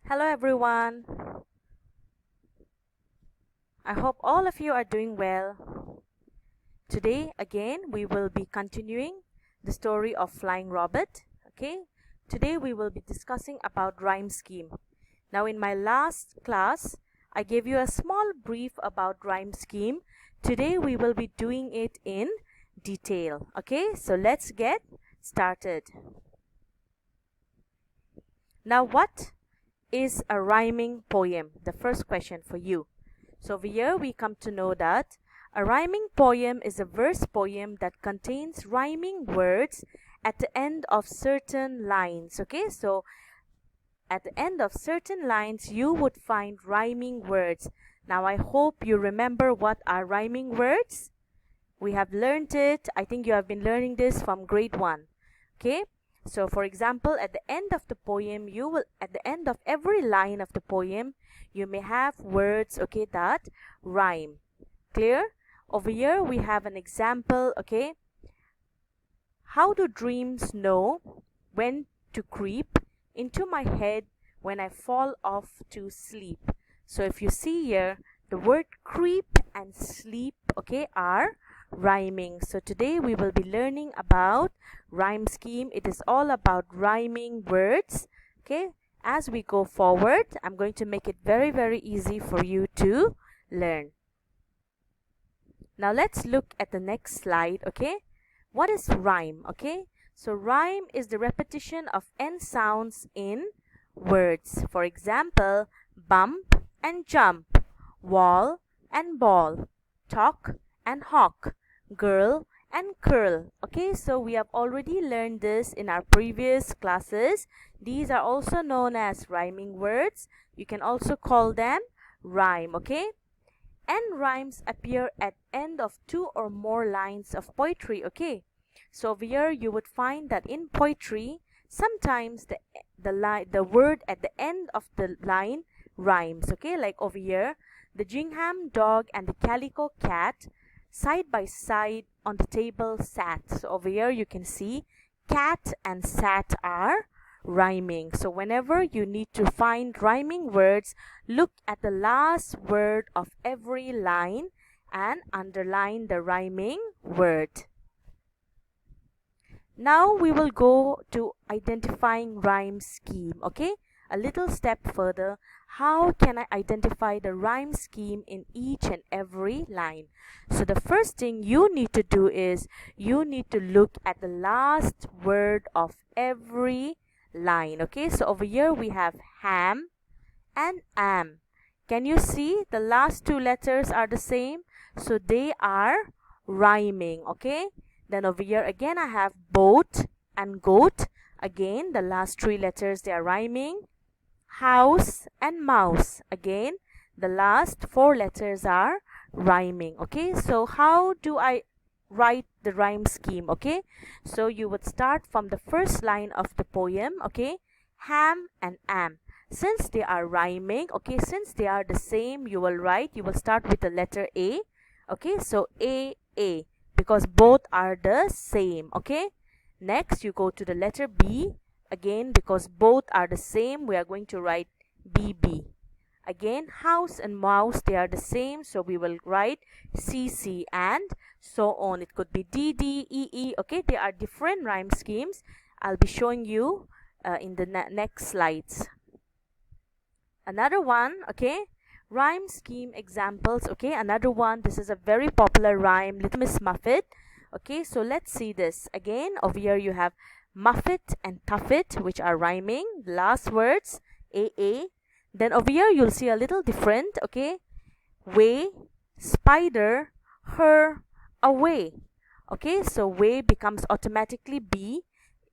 Hello everyone. I hope all of you are doing well. Today again we will be continuing the story of Flying Robert. Okay? Today we will be discussing about rhyme scheme. Now in my last class I gave you a small brief about rhyme scheme. Today we will be doing it in detail. Okay? So let's get started. Now what is a rhyming poem? The first question for you. So over here we come to know that a rhyming poem is a verse poem that contains rhyming words at the end of certain lines. Okay, so at the end of certain lines you would find rhyming words. Now I hope you remember what are rhyming words. We have learned it. I think you have been learning this from grade 1. Okay, so for example, at the end of the poem, at the end of every line of the poem, you may have words, okay, that rhyme. Clear? Over here we have an example, okay. How do dreams know when to creep into my head when I fall off to sleep? So if you see here, the word creep and sleep, okay, are rhyming. So today we will be learning about rhyme scheme. It is all about rhyming words. Okay, as we go forward, I'm going to make it very easy for you to learn. Now let's look at the next slide. Okay, what is rhyme? Okay, so rhyme is the repetition of end sounds in words. For example, bump and jump, wall and ball, talk and hawk, girl and curl. Okay, so we have already learned this in our previous classes. These are also known as rhyming words. You can also call them rhyme. Okay, and rhymes appear at end of 2 or more lines of poetry. Okay, so over here you would find that in poetry sometimes the word at the end of the line rhymes. Okay, like over here, the gingham dog and the calico cat side by side on the table sat. So over here you can see cat and sat are rhyming. So whenever you need to find rhyming words, look at the last word of every line and underline the rhyming word. Now we will go to identifying rhyme scheme. Okay, a little step further. How can I identify the rhyme scheme in each and every line? So the first thing you need to do is you need to look at the last word of every line. Okay, so over here we have ham and am. Can you see the last 2 letters are the same? So they are rhyming. Okay, then over here again I have boat and goat. Again the last 3 letters they are rhyming. House and mouse. Again the last 4 letters are rhyming. Okay, so how do I write the rhyme scheme? Okay, so you would start from the first line of the poem. Okay, ham and am. Since they are rhyming, okay, since they are the same, you will start with the letter A. Okay, so A, because both are the same. Okay, next you go to the letter B. Again, because both are the same, we are going to write BB. Again, house and mouse, they are the same, so we will write CC and so on. It could be DD, EE. Okay, they are different rhyme schemes. I'll be showing you in the next slides. Another one, okay, rhyme scheme examples. Okay, another one, this is a very popular rhyme, Little Miss Muffet. Okay, so let's see this. Again, over here you have Muffet and Tuffet, which are rhyming. Last words, AA. Then over here you'll see a little different. Okay, way, spider, her, away. Okay, so way becomes automatically B.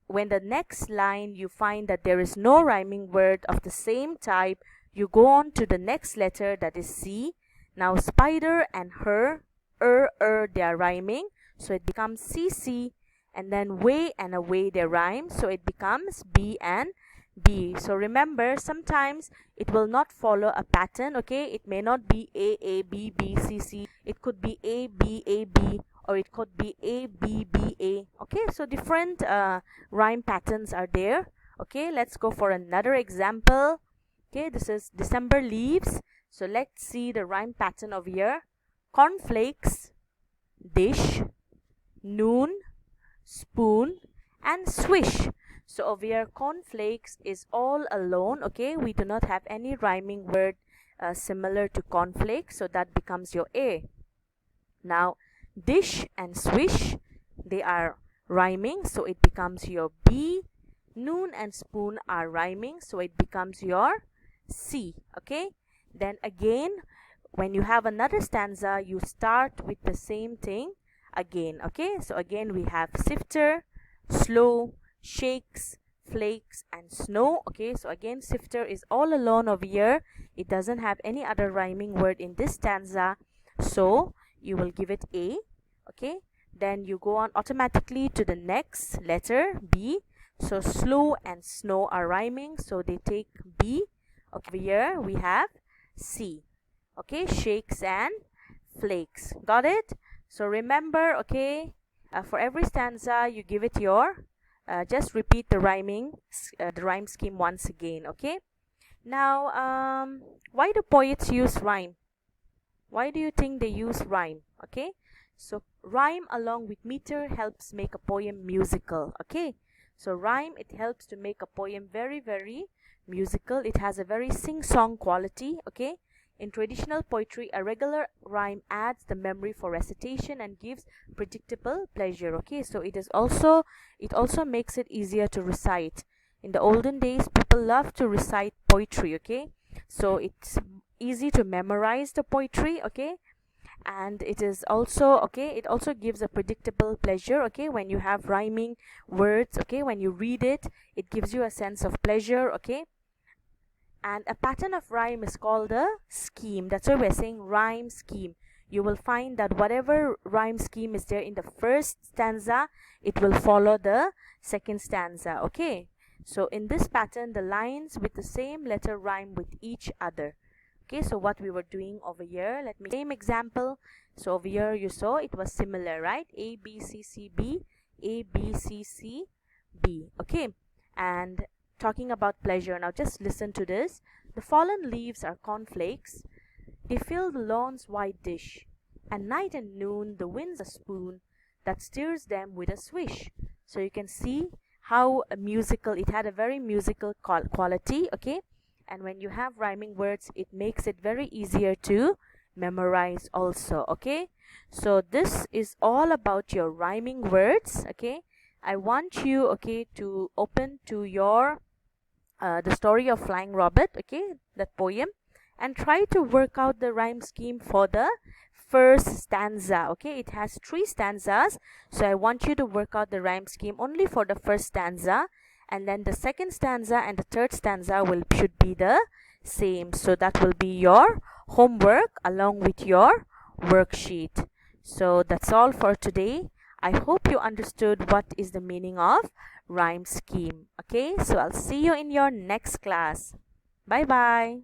When the next line you find that there is no rhyming word of the same type, you go on to the next letter, that is C. Now spider and her, they are rhyming, so it becomes CC. And then way and away they rhyme, so it becomes B and B. So remember, sometimes it will not follow a pattern. Okay, it may not be A B B C C. It could be A B, or it could be A B B A. Okay, so different rhyme patterns are there. Okay, let's go for another example. Okay, this is December leaves. So let's see the rhyme pattern over here. Cornflakes, dish, noon, spoon, and swish. So over here, cornflakes is all alone. Okay, we do not have any rhyming word similar to cornflakes, so that becomes your A. Now dish and swish, they are rhyming, so it becomes your B. Noon and spoon are rhyming, so it becomes your C. Okay, then again, when you have another stanza, you start with the same thing again. Okay, so again we have sifter, slow, shakes, flakes, and snow. Okay, so again sifter is all alone over here. It doesn't have any other rhyming word in this stanza, so you will give it A. Okay, then you go on automatically to the next letter, B. So slow and snow are rhyming, so they take B. Okay, over here we have C. Okay, shakes and flakes. Got it? So remember, okay, for every stanza you give it your just repeat the rhyme scheme once again. Okay, now why do poets use rhyme? Why do you think they use rhyme? Okay, so rhyme along with meter helps make a poem musical. Okay, so rhyme, it helps to make a poem very musical. It has a very sing-song quality. Okay, in traditional poetry, a regular rhyme adds the memory for recitation and gives predictable pleasure. Okay, so it also makes it easier to recite. In the olden days, people loved to recite poetry. Okay, so it's easy to memorize the poetry. Okay, and it is also, okay, it also gives a predictable pleasure. Okay, when you have rhyming words, okay, when you read it, it gives you a sense of pleasure. Okay, and a pattern of rhyme is called a scheme. That's why we're saying rhyme scheme. You will find that whatever rhyme scheme is there in the first stanza, it will follow the second stanza. Okay, so in this pattern, the lines with the same letter rhyme with each other. Okay, so what we were doing over here, let me same example. So over here you saw it was similar, right? A B C C B, A B C C B. Okay, and talking about pleasure, now just listen to this. The fallen leaves are cornflakes, they fill the lawn's wide dish, and night and noon the wind's a spoon that steers them with a swish. So you can see how musical, it had a very musical quality. Okay, and when you have rhyming words, it makes it very easier to memorize also. Okay, so this is all about your rhyming words. Okay, I want you, okay, to open to your the story of Flying Robert, okay, that poem, and try to work out the rhyme scheme for the first stanza. Okay, it has 3 stanzas, so I want you to work out the rhyme scheme only for the first stanza, and then the second stanza and the third stanza should be the same. So that will be your homework along with your worksheet. So that's all for today. I hope you understood what is the meaning of rhyme scheme. Okay, so I'll see you in your next class. Bye bye.